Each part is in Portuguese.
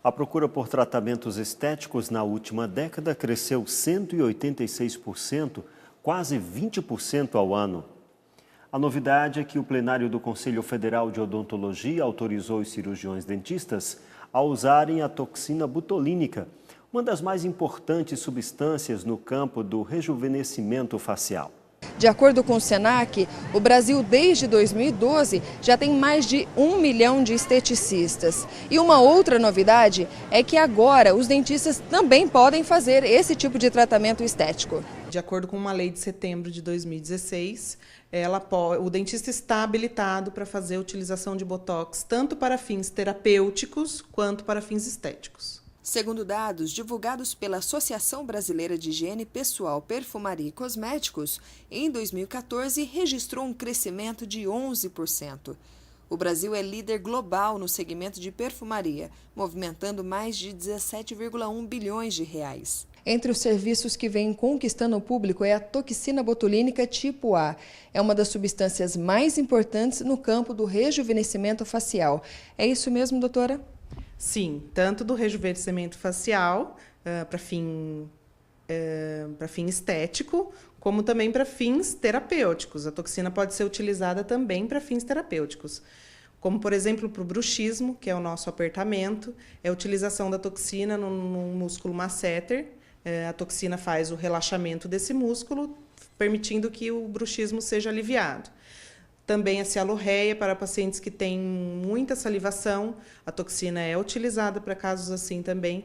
A procura por tratamentos estéticos na última década cresceu 186%, quase 20% ao ano. A novidade é que o plenário do Conselho Federal de Odontologia autorizou os cirurgiões dentistas a usarem a toxina botulínica, uma das mais importantes substâncias no campo do rejuvenescimento facial. De acordo com o Senac, o Brasil desde 2012 já tem mais de 1 milhão de esteticistas. E uma outra novidade é que agora os dentistas também podem fazer esse tipo de tratamento estético. De acordo com uma lei de setembro de 2016, o dentista está habilitado para fazer a utilização de botox tanto para fins terapêuticos quanto para fins estéticos. Segundo dados divulgados pela Associação Brasileira de Higiene Pessoal, Perfumaria e Cosméticos, em 2014 registrou um crescimento de 11%. O Brasil é líder global no segmento de perfumaria, movimentando mais de 17,1 bilhões de reais. Entre os serviços que vêm conquistando o público é a toxina botulínica tipo A. É uma das substâncias mais importantes no campo do rejuvenescimento facial. É isso mesmo, doutora? Sim, tanto do rejuvenescimento facial para fim estético, como também para fins terapêuticos. A toxina pode ser utilizada também para fins terapêuticos, como, por exemplo, para o bruxismo, que é o nosso apertamento, é a utilização da toxina no músculo masseter. A toxina faz o relaxamento desse músculo, permitindo que o bruxismo seja aliviado. Também a cialorreia para pacientes que têm muita salivação. A toxina é utilizada para casos assim também,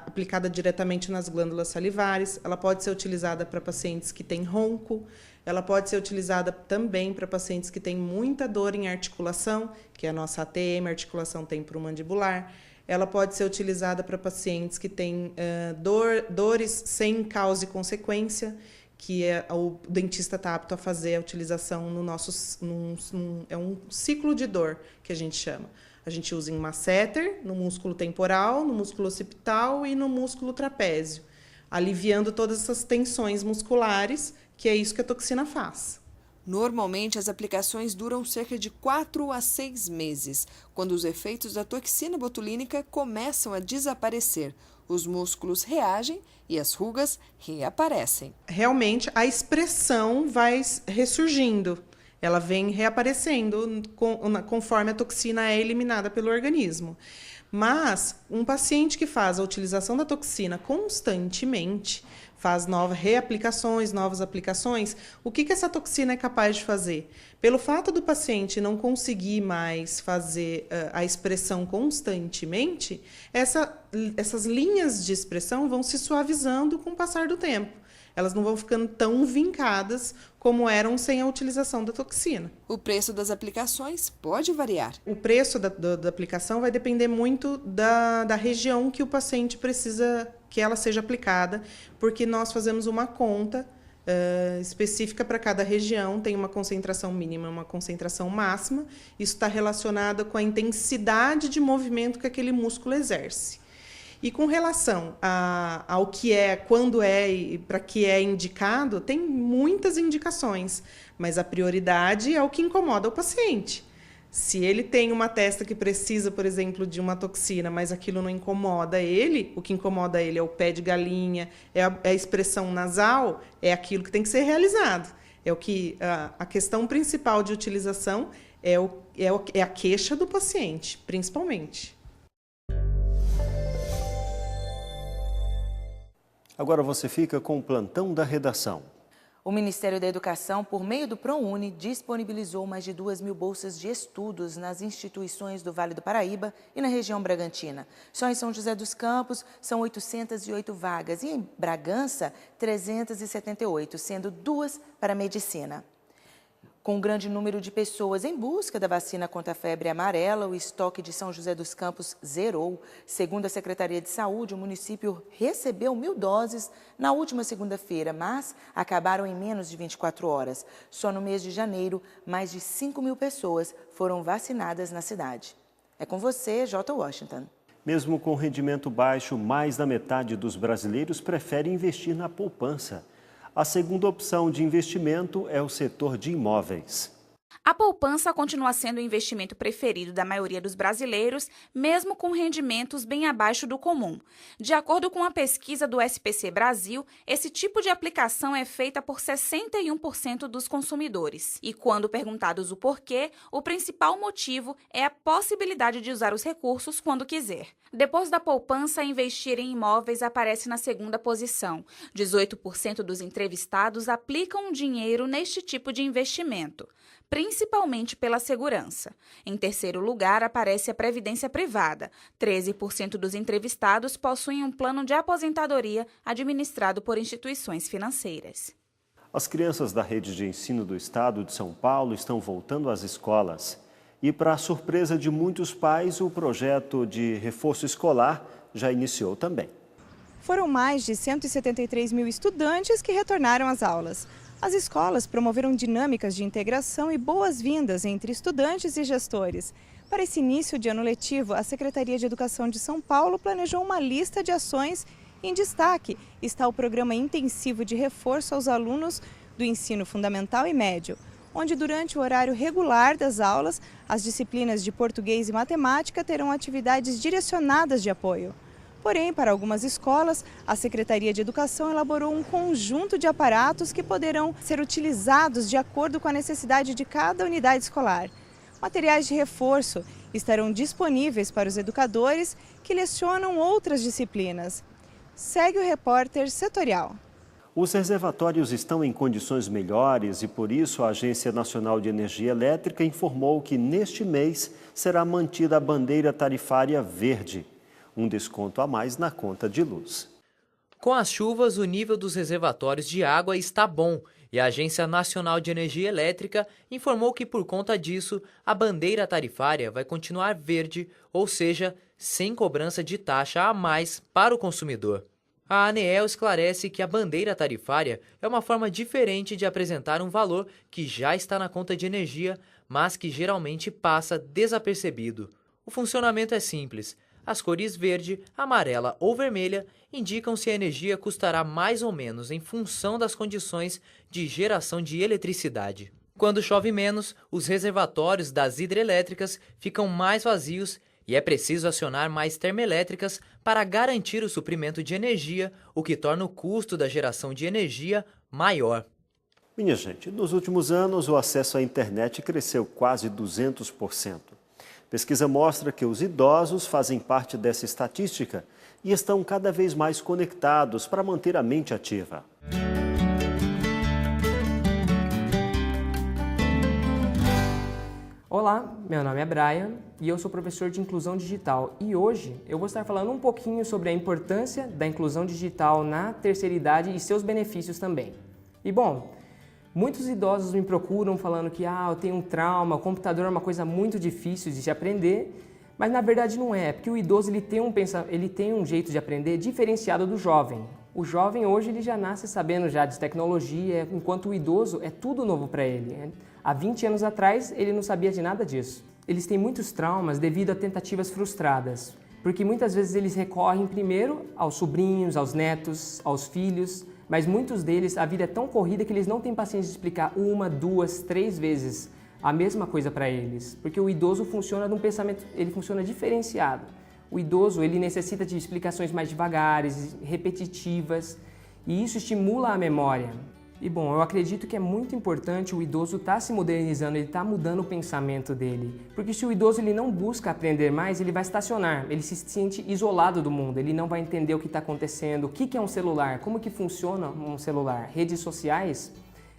aplicada diretamente nas glândulas salivares. Ela pode ser utilizada para pacientes que têm ronco. Ela pode ser utilizada também para pacientes que têm muita dor em articulação, que é a nossa ATM, articulação temporomandibular. Ela pode ser utilizada para pacientes que têm dores sem causa e consequência, que o dentista está apto a fazer a utilização é um ciclo de dor que a gente chama. A gente usa em masseter, no músculo temporal, no músculo occipital e no músculo trapézio, aliviando todas essas tensões musculares, que é isso que a toxina faz. Normalmente, as aplicações duram cerca de 4 a 6 meses, quando os efeitos da toxina botulínica começam a desaparecer. Os músculos reagem e as rugas reaparecem. Realmente, a expressão vai ressurgindo. Ela vem reaparecendo conforme a toxina é eliminada pelo organismo. Mas um paciente que faz a utilização da toxina constantemente, faz novas aplicações, o que essa toxina é capaz de fazer? Pelo fato do paciente não conseguir mais fazer a expressão constantemente, essas linhas de expressão vão se suavizando com o passar do tempo. Elas não vão ficando tão vincadas como eram sem a utilização da toxina. O preço das aplicações pode variar. O preço da aplicação vai depender muito da região que o paciente precisa que ela seja aplicada, porque nós fazemos uma conta específica para cada região, tem uma concentração mínima e uma concentração máxima. Isso está relacionado com a intensidade de movimento que aquele músculo exerce. E com relação ao que é, quando é e para que é indicado, tem muitas indicações, mas a prioridade é o que incomoda o paciente. Se ele tem uma testa que precisa, por exemplo, de uma toxina, mas aquilo não incomoda ele, o que incomoda ele é o pé de galinha, é a expressão nasal, é aquilo que tem que ser realizado. É o que a questão principal de utilização é a queixa do paciente, principalmente. Agora você fica com o plantão da redação. O Ministério da Educação, por meio do ProUni, disponibilizou mais de 2.000 bolsas de estudos nas instituições do Vale do Paraíba e na região Bragantina. Só em São José dos Campos são 808 vagas e em Bragança, 378, sendo 2 para medicina. Com um grande número de pessoas em busca da vacina contra a febre amarela, o estoque de São José dos Campos zerou. Segundo a Secretaria de Saúde, o município recebeu 1.000 doses na última segunda-feira, mas acabaram em menos de 24 horas. Só no mês de janeiro, mais de 5.000 pessoas foram vacinadas na cidade. É com você, J. Washington. Mesmo com rendimento baixo, mais da metade dos brasileiros prefere investir na poupança. A segunda opção de investimento é o setor de imóveis. A poupança continua sendo o investimento preferido da maioria dos brasileiros, mesmo com rendimentos bem abaixo do comum. De acordo com a pesquisa do SPC Brasil, esse tipo de aplicação é feita por 61% dos consumidores. E quando perguntados o porquê, o principal motivo é a possibilidade de usar os recursos quando quiser. Depois da poupança, investir em imóveis aparece na segunda posição. 18% dos entrevistados aplicam dinheiro neste tipo de investimento, principalmente pela segurança. Em terceiro lugar, aparece a previdência privada. 13% dos entrevistados possuem um plano de aposentadoria administrado por instituições financeiras. As crianças da rede de ensino do estado de São Paulo estão voltando às escolas. E, para a surpresa de muitos pais, o projeto de reforço escolar já iniciou também. Foram mais de 173 mil estudantes que retornaram às aulas. As escolas promoveram dinâmicas de integração e boas-vindas entre estudantes e gestores. Para esse início de ano letivo, a Secretaria de Educação de São Paulo planejou uma lista de ações. Em destaque está o programa intensivo de reforço aos alunos do ensino fundamental e médio, onde durante o horário regular das aulas, as disciplinas de português e matemática terão atividades direcionadas de apoio. Porém, para algumas escolas, a Secretaria de Educação elaborou um conjunto de aparatos que poderão ser utilizados de acordo com a necessidade de cada unidade escolar. Materiais de reforço estarão disponíveis para os educadores que lecionam outras disciplinas. Segue o repórter setorial. Os reservatórios estão em condições melhores e, por isso, a Agência Nacional de Energia Elétrica informou que neste mês será mantida a bandeira tarifária verde, um desconto a mais na conta de luz. Com as chuvas, o nível dos reservatórios de água está bom e a Agência Nacional de Energia Elétrica informou que, por conta disso, a bandeira tarifária vai continuar verde, ou seja, sem cobrança de taxa a mais para o consumidor. A ANEEL esclarece que a bandeira tarifária é uma forma diferente de apresentar um valor que já está na conta de energia, mas que geralmente passa desapercebido. O funcionamento é simples. As cores verde, amarela ou vermelha indicam se a energia custará mais ou menos em função das condições de geração de eletricidade. Quando chove menos, os reservatórios das hidrelétricas ficam mais vazios e é preciso acionar mais termoelétricas para garantir o suprimento de energia, o que torna o custo da geração de energia maior. Minha gente, nos últimos anos o acesso à internet cresceu quase 200%. Pesquisa mostra que os idosos fazem parte dessa estatística e estão cada vez mais conectados para manter a mente ativa. Olá, meu nome é Brian e eu sou professor de Inclusão Digital e hoje eu vou estar falando um pouquinho sobre a importância da inclusão digital na terceira idade e seus benefícios também. E bom, muitos idosos me procuram falando que eu tenho um trauma, o computador é uma coisa muito difícil de se aprender, mas na verdade não é, porque o idoso ele tem um jeito de aprender diferenciado do jovem. O jovem hoje ele já nasce sabendo já de tecnologia, enquanto o idoso é tudo novo para ele. Há 20 anos atrás ele não sabia de nada disso. Eles têm muitos traumas devido a tentativas frustradas, porque muitas vezes eles recorrem primeiro aos sobrinhos, aos netos, aos filhos, mas muitos deles, a vida é tão corrida que eles não têm paciência de explicar 1, 2, 3 vezes a mesma coisa para eles, porque o idoso funciona num pensamento, ele funciona diferenciado. O idoso, ele necessita de explicações mais devagares, repetitivas, e isso estimula a memória. E bom, eu acredito que é muito importante o idoso estar se modernizando, ele está mudando o pensamento dele. Porque se o idoso ele não busca aprender mais, ele vai estacionar, ele se sente isolado do mundo, ele não vai entender o que está acontecendo, o que é um celular, como que funciona um celular, redes sociais.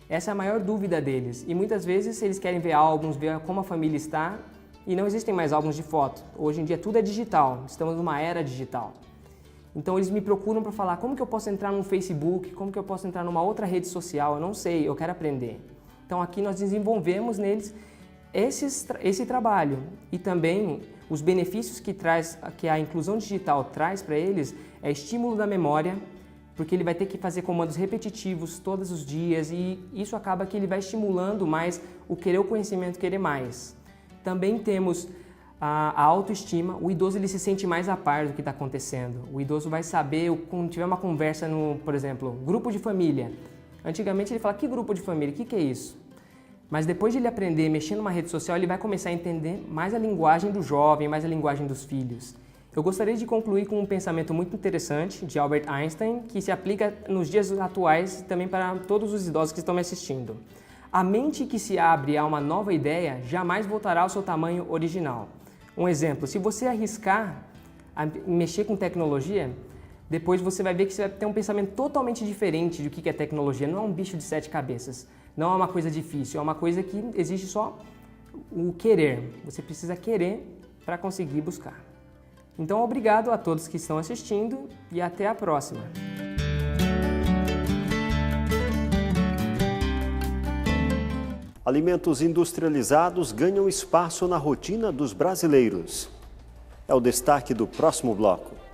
Essa é a maior dúvida deles. E muitas vezes eles querem ver álbuns, ver como a família está, e não existem mais álbuns de foto. Hoje em dia tudo é digital, estamos numa era digital. Então eles me procuram para falar como que eu posso entrar no Facebook, como que eu posso entrar numa outra rede social, eu não sei, eu quero aprender. Então aqui nós desenvolvemos neles esse trabalho e também os benefícios que a inclusão digital traz para eles é estímulo da memória, porque ele vai ter que fazer comandos repetitivos todos os dias e isso acaba que ele vai estimulando mais o querer o conhecimento, querer mais. Também temos a autoestima, o idoso ele se sente mais a par do que está acontecendo. O idoso vai saber, quando tiver uma conversa no, por exemplo, grupo de família. Antigamente ele fala, que grupo de família, o que é isso? Mas depois de ele aprender a mexer numa rede social, ele vai começar a entender mais a linguagem do jovem, mais a linguagem dos filhos. Eu gostaria de concluir com um pensamento muito interessante de Albert Einstein, que se aplica nos dias atuais e também para todos os idosos que estão me assistindo. A mente que se abre a uma nova ideia jamais voltará ao seu tamanho original. Um exemplo, se você arriscar a mexer com tecnologia, depois você vai ver que você vai ter um pensamento totalmente diferente do que é tecnologia. Não é um bicho de 7 cabeças, não é uma coisa difícil, é uma coisa que exige só o querer. Você precisa querer para conseguir buscar. Então, obrigado a todos que estão assistindo e até a próxima. Alimentos industrializados ganham espaço na rotina dos brasileiros. É o destaque do próximo bloco.